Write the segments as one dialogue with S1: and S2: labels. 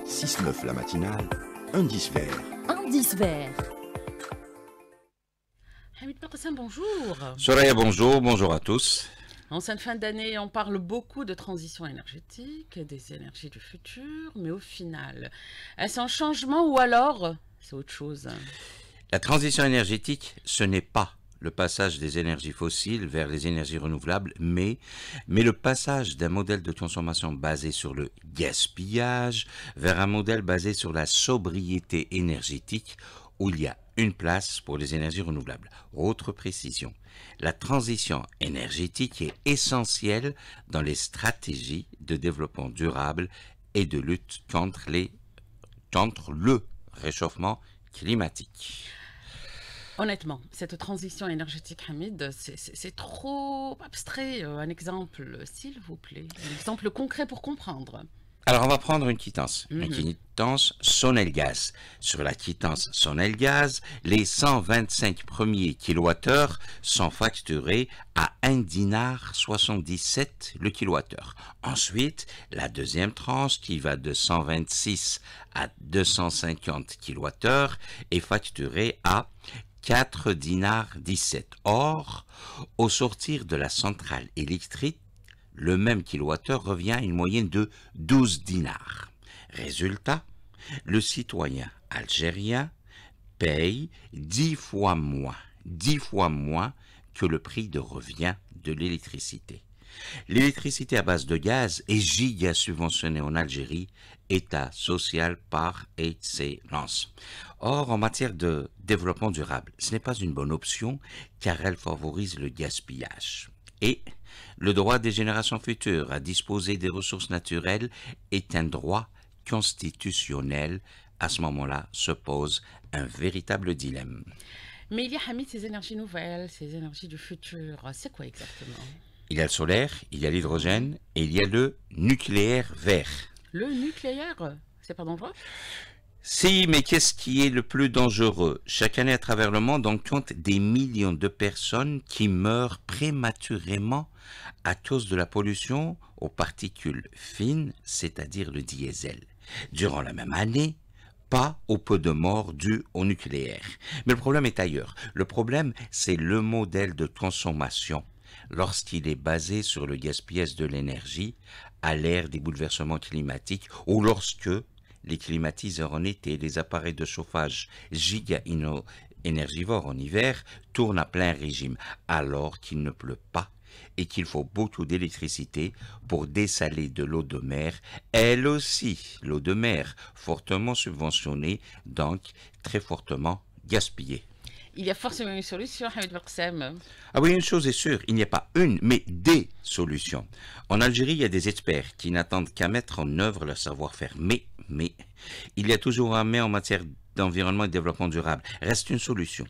S1: 6-9 la matinale, indice vert.
S2: Indice vert.
S3: Hamid Barsam, bonjour.
S4: Soraya, bonjour, bonjour à tous.
S3: En cette fin d'année, on parle beaucoup de transition énergétique, des énergies du futur, mais au final, est-ce un changement ou alors c'est autre chose?
S4: La transition énergétique, ce n'est pas le passage des énergies fossiles vers les énergies renouvelables, mais le passage d'un modèle de consommation basé sur le gaspillage vers un modèle basé sur la sobriété énergétique où il y a une place pour les énergies renouvelables. Autre précision, la transition énergétique est essentielle dans les stratégies de développement durable et de lutte contre le réchauffement climatique.
S3: Honnêtement, cette transition énergétique, Hamid, c'est trop abstrait. Un exemple, s'il vous plaît. Un exemple concret pour comprendre.
S4: Alors, on va prendre une quittance. Une quittance Sonelgaz. Sur la quittance Sonelgaz, les 125 premiers kilowattheures sont facturés à 1,77 $ le kilowattheure. Ensuite, la deuxième tranche, qui va de 126 à 250 kilowattheures, est facturée à 4,17 $. Or, au sortir de la centrale électrique, le même kilowattheure revient à une moyenne de 12 dinars. Résultat, le citoyen algérien paye 10 fois moins que le prix de revient de l'électricité. L'électricité à base de gaz est giga subventionnée en Algérie, état social par excellence. Or, en matière de développement durable, ce n'est pas une bonne option car elle favorise le gaspillage. Et le droit des générations futures à disposer des ressources naturelles est un droit constitutionnel. À ce moment-là se pose un véritable dilemme.
S3: Mais il y a, Hamid, ces énergies nouvelles, ces énergies du futur. C'est quoi exactement?
S4: Il y a le solaire, il y a l'hydrogène et il y a le nucléaire vert.
S3: Le nucléaire, c'est pas dangereux?
S4: Si, mais qu'est-ce qui est le plus dangereux? Chaque année à travers le monde, on compte des millions de personnes qui meurent prématurément à cause de la pollution aux particules fines, c'est-à-dire le diesel. Durant la même année, pas au peu de morts dues au nucléaire. Mais le problème est ailleurs. Le problème, c'est le modèle de consommation. Lorsqu'il est basé sur le gaspillage de l'énergie à l'ère des bouleversements climatiques ou lorsque les climatiseurs en été, les appareils de chauffage énergivores en hiver tournent à plein régime alors qu'il ne pleut pas et qu'il faut beaucoup d'électricité pour dessaler de l'eau de mer, elle aussi, l'eau de mer, fortement subventionnée, donc très fortement gaspillée.
S3: Il y a forcément une solution, Hamid Barsam.
S4: Ah oui, une chose est sûre, il n'y a pas une, mais des solutions. En Algérie, il y a des experts qui n'attendent qu'à mettre en œuvre leur savoir-faire. Mais, il y a toujours un mais en matière d'environnement et de développement durable. Reste une solution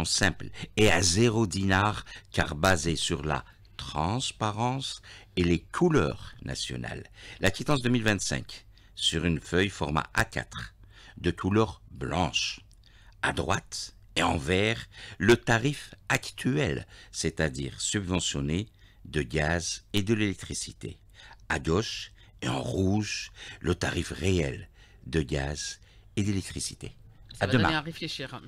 S4: simple et à 0 dinar, car basée sur la transparence et les couleurs nationales. La quittance 2025, sur une feuille format A4, de couleur blanche. À droite et en vert, le tarif actuel, c'est-à-dire subventionné de gaz et de l'électricité. À gauche et en rouge, le tarif réel de gaz et d'électricité.
S3: Ça va donner à réfléchir.